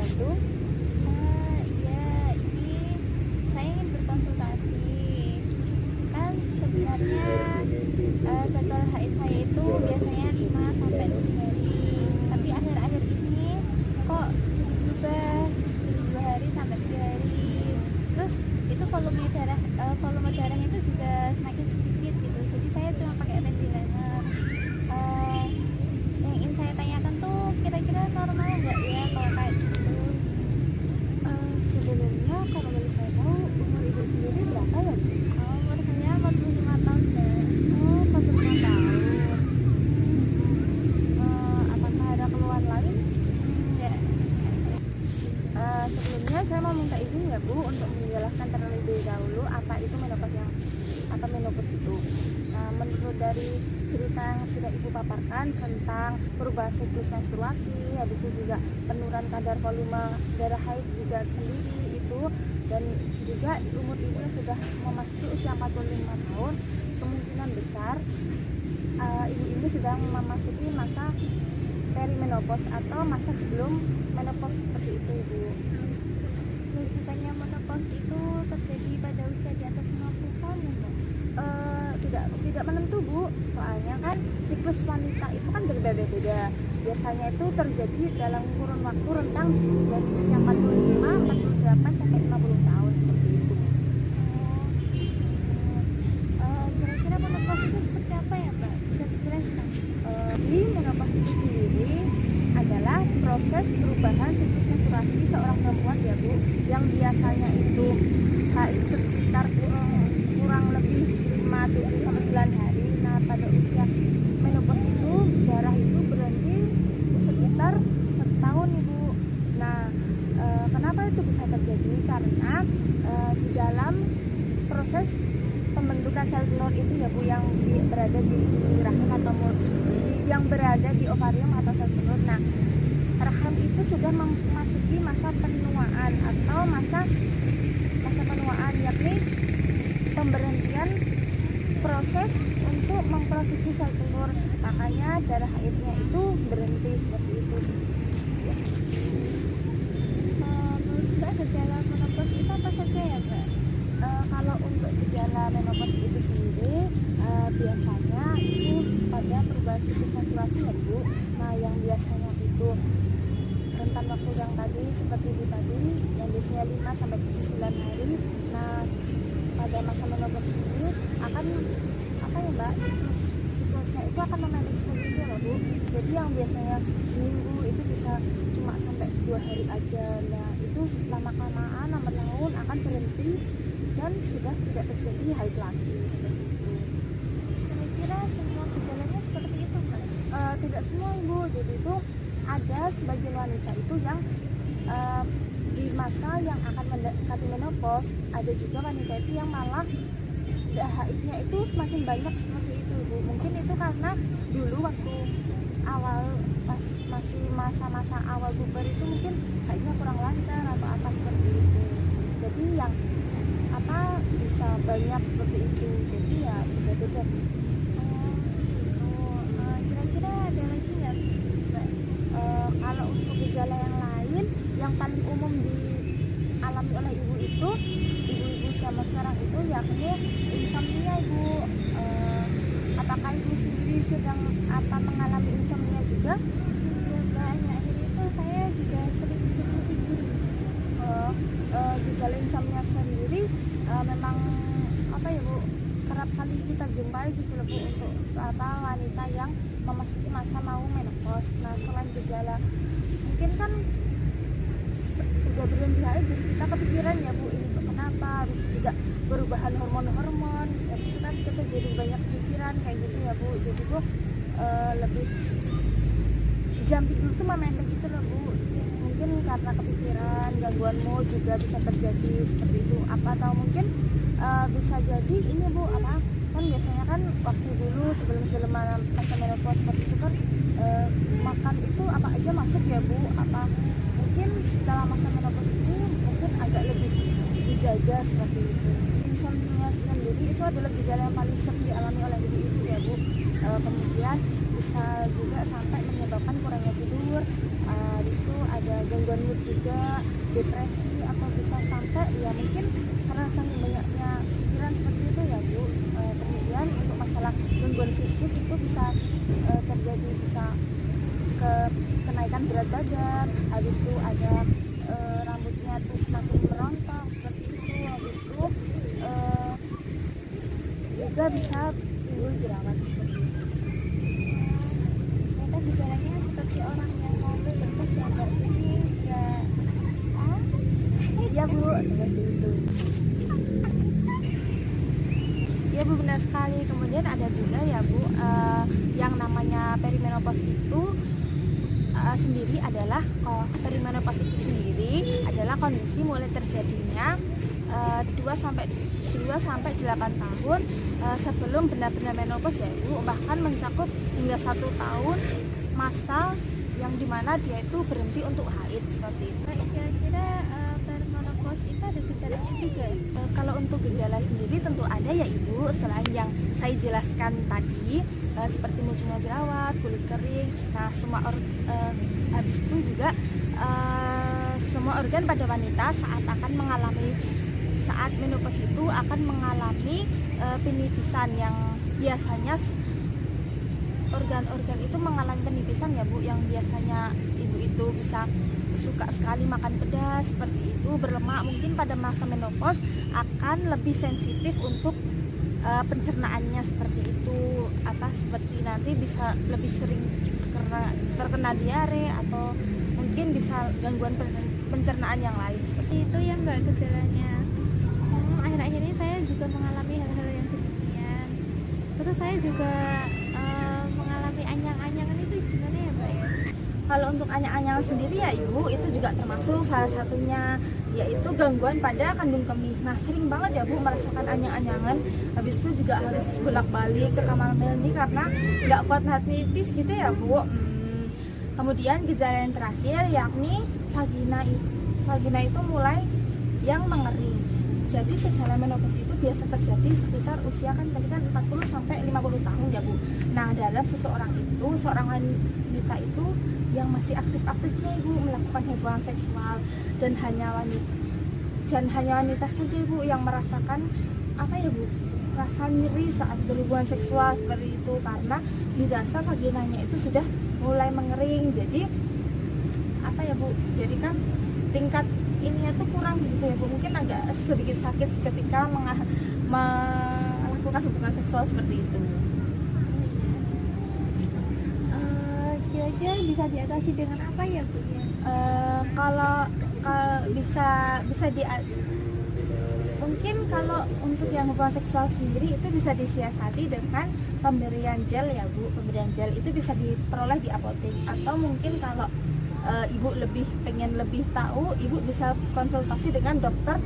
membantu? Ya, ini saya ingin berkonsultasi. Kan sebenarnya jadwal haid saya itu biasanya 5 sampai 7 hari. Tapi akhir-akhir ini kok berubah 2 hari sampai 3 hari. Terus itu volume darahnya itu juga semakin sedikit gitu. Jadi saya cuma pakai pad liner. Yang ingin saya tanyakan tuh kira-kira normal nggak ya kalau kayak gitu? Sebenarnya kalau boleh saya tahu umur ibu sendiri berapa ya, Bu? Umur saya 45 tahun deh. Oh, 45 tahun. Apakah ada keluhan lain? Ya. Sebelumnya saya mau minta izin ya, Bu, untuk menjelaskan terlebih dahulu apa itu menopause itu. Menurut dari cerita yang sudah Ibu paparkan tentang perubahan siklus menstruasi, habis itu juga penurunan kadar volume darah haid juga sendiri itu, dan juga umur ibu yang sudah memasuki usia 45 tahun, kemungkinan besar ibu ini sedang memasuki masa perimenopause atau masa sebelum menopause seperti itu, Ibu. Bukannya menopause itu terjadi pada usia di atas 50 tahun ya, Mbak? Tidak menentu, Bu, soalnya kan siklus wanita itu kan berbeda-beda. Biasanya itu terjadi dalam kurun waktu rentang dari usia 45, 48 sampai 50 tahun seperti itu. Kira-kira menopause itu seperti apa ya, Mbak? Bisa dijelaskan? Di menopause itu sendiri adalah proses perubahan siklus menstruasi seorang perempuan ya, Bu, yang biasanya itu haid sekitar kurang lebih 5, 7 sampai 9 hari. Nah, pada usia menopause itu darah itu berhenti sekitar setahun, Ibu. Nah, kenapa itu bisa terjadi? Karena di dalam proses pembentukan sel telur itu ya, Bu, yang berada di rahim atau yang berada di ovarium atau sel telur. Nah, rahim itu sudah memasuki masa penuaan atau masa penuaan, yakni pemberhentian proses untuk memproduksi sel telur. Makanya darah haidnya itu berhenti seperti itu. Menurut Mbak, gejala menopause itu apa saja ya, Mbak? Kalau untuk gejala menopause itu sendiri biasanya itu pada perubahan siklus menstruasi ya, Bu. Nah, yang biasanya itu rentan waktu yang tadi seperti itu tadi, yang biasanya 5 sampai 9 hari. Nah, pada masa menopause ini akan apa ya, Mbak, siklusnya itu akan memendek seperti itu loh, Bu. Jadi yang biasanya seminggu itu bisa cuma sampai 2 hari aja. Nah, itu lama-kelamaan lambat laun akan berhenti dan sudah tidak terjadi haid lagi seperti itu. Kira-kira semua gejalanya seperti itu, Mbak? Tidak semua, Ibu. Jadi itu ada sebagian wanita itu yang di masa yang akan mendekati menopause, ada juga wanita itu yang malah haidnya itu semakin banyak seperti itu, Bu. Mungkin itu karena dulu waktu awal masih masa-masa awal puber itu mungkin haidnya kurang lancar atau apa seperti itu. Jadi yang bisa banyak seperti itu. Jadi ya beda-beda. Kira-kira ada lagi nggak, Mbak? Kalau untuk gejala yang lain yang paling umum dialami oleh ibu-ibu zaman sekarang itu yakni insomnia, Ibu. Apakah ibu sendiri sedang mengalami insomnia juga? Ya, Mbak, akhir-akhir itu saya juga sering tidur. Gejala insomnia sendiri memang apa ya, Bu, kerap kali kita jumpai gitu loh, Bu, untuk wanita yang memasuki masa mau menopause. Nah, selain gejala mungkin kan udah berhenti haid, jadi kita kepikiran ya, Bu, ini kenapa, harus juga perubahan hormon-hormon ya, itu kan kita jadi banyak pikiran kayak gitu ya, Bu. Jadi Bu lebih jam tidur tuh memendek gitu loh, Bu. Mungkin karena kepikiran, gangguan mood juga bisa terjadi seperti itu. Atau mungkin bisa jadi ini, Bu, kan biasanya kan waktu dulu sebelum masa menopause seperti itu kan makan itu apa aja masuk ya, Bu. Mungkin setelah masa menopause ini mungkin agak lebih dijaga seperti itu. Insomnia sendiri itu adalah gejala yang paling sering dialami oleh ibu-ibu ya, Bu. Kemudian bisa juga sampai menyebabkan kurangnya tidur. Di situ ada gangguan mood juga depresi atau bisa sampai ya mungkin karena saking banyaknya pikiran seperti itu ya Bu. Kemudian untuk masalah gangguan fisik itu bisa terjadi bisa kenaikan berat badan, habis itu ada rambutnya tuh semakin merontok seperti itu, habis itu juga bisa timbul jerawat seperti itu. Ternyata gejalanya seperti orang yang mau menopause ya Mbak. Jadi enggak Iya Bu, seperti itu. Ya Bu, benar sekali. Kemudian ada juga ya Bu, yang namanya perimenopause itu sendiri adalah perimenopause itu sendiri adalah kondisi mulai terjadinya 2 sampai 8 tahun sebelum benar-benar menopause ya Bu, bahkan mencakup hingga 1 tahun masa yang dimana dia itu berhenti untuk haid seperti itu. Kira-kira perimenopause itu ada gejalanya juga ya? Kalau untuk gejala sendiri tentu ada ya Ibu, selain yang saya jelaskan tadi seperti munculnya jerawat, kulit kering. Nah, habis itu juga semua organ pada wanita saat menopause itu akan mengalami penipisan yang biasanya organ-organ itu mengalami penipisan ya Bu, yang biasanya ibu itu bisa suka sekali makan pedas seperti itu, berlemak. Mungkin pada masa menopause akan lebih sensitif untuk pencernaannya seperti itu, seperti nanti bisa lebih sering terkena diare atau mungkin bisa gangguan pencernaan yang lain seperti Itu ya Mbak gejalanya. Akhir-akhir ini saya juga mengalami hal-hal yang demikian. Terus saya juga mengalami anyang-anyangan, itu gimana ya Mbak ya? Kalau untuk anyang-anyangan sendiri ya Ibu, itu juga termasuk salah satunya yaitu gangguan pada kandung kemih. Nah, sering banget ya Bu merasakan anyang-anyangan. Habis itu juga harus bolak-balik ke kamar mandi karena nggak kuat nahan nipis gitu ya Bu. Kemudian gejala yang terakhir yakni vagina itu mulai yang mengering. Jadi gejala menopause itu biasa terjadi sekitar usia kan tadi kan 40 sampai 50 tahun ya Bu. Nah, dalam seorang wanita itu yang masih aktif-aktifnya Ibu melakukan hubungan seksual, dan hanya wanita saja Ibu yang merasakan rasa nyeri saat berhubungan seksual seperti itu, karena dirasa vaginanya itu sudah mulai mengering. Jadi jadi kan tingkat ininya tuh kurang gitu ya Bu, mungkin agak sedikit sakit ketika melakukan hubungan seksual seperti itu. Kira-kira bisa diatasi dengan apa ya Bu ya? Kalau mungkin kalau untuk yang hubungan seksual sendiri itu bisa disiasati dengan pemberian gel ya Bu. Pemberian gel itu bisa diperoleh di apotek, atau mungkin kalau ibu pengen lebih tahu, ibu bisa konsultasi dengan dokter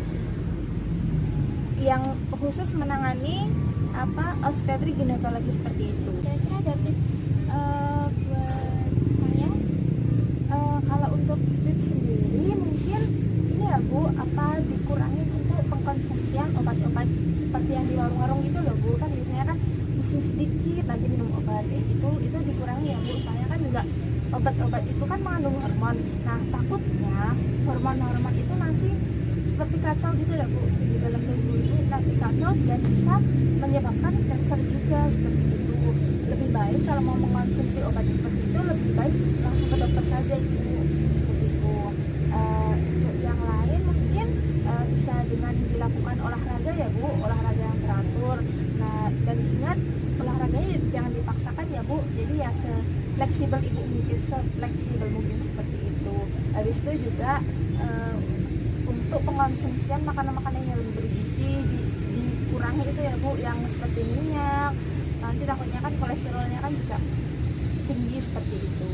yang khusus menangani obstetrik ginekologi seperti itu. Kira-kira ada tips buat saya? Kalau untuk tips sendiri mungkin ini ya Bu, dikurangi untuk pengkonsumsian obat-obat seperti yang di warung-warung itu loh Bu, kan biasanya kan pusing sedikit lagi minum obat itu dikurangi ya Bu. Soalnya kan juga obat-obat itu kan mengandung hormon. Nah, takutnya hormon-hormon itu nanti seperti kacau gitu ya Bu, di dalam tubuh itu nanti kacau dan bisa menyebabkan kanker juga seperti itu. Lebih baik kalau mau mengonsumsi obat seperti itu, lebih baik langsung ke dokter saja Ibu, seperti itu. Untuk yang lain mungkin bisa dengan dilakukan olahraga ya Bu, olahraga yang teratur. Nah, dan ingat olahraganya jangan dipaksakan ya Bu, jadi ya fleksibel ibu mungkin, fleksibel mungkin seperti itu. Habis itu juga untuk pengonsumsian makanan-makanan yang lebih bergizi dikurangi itu ya Bu, yang seperti minyak. Nanti takutnya kan kolesterolnya kan juga tinggi seperti itu.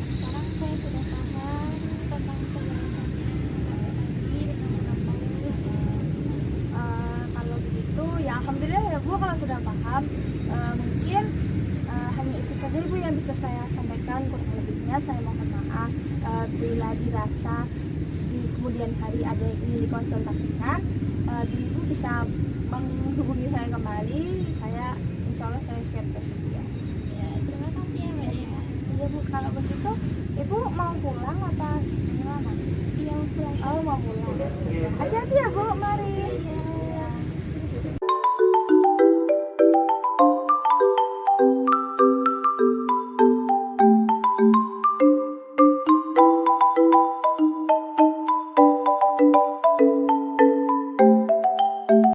Sekarang saya sudah paham tentang penjelasannya tadi dengan Kalau begitu ya alhamdulillah ya Bu, kalau sudah paham. Mungkin hanya itu saja Ibu yang bisa saya sampaikan, kurang lebihnya saya mohon maaf. Bila dirasa di kemudian hari ada yang ingin dikonsultasikan, Ibu bisa menghubungi saya kembali. Insya Allah saya siap bersedia. Ya, terima kasih ya Mbak ya. Ya Bu, kalau begitu Ibu mau pulang atau gimana? Iya mau pulang. Oh mau pulang. Hati-hati ya Bu.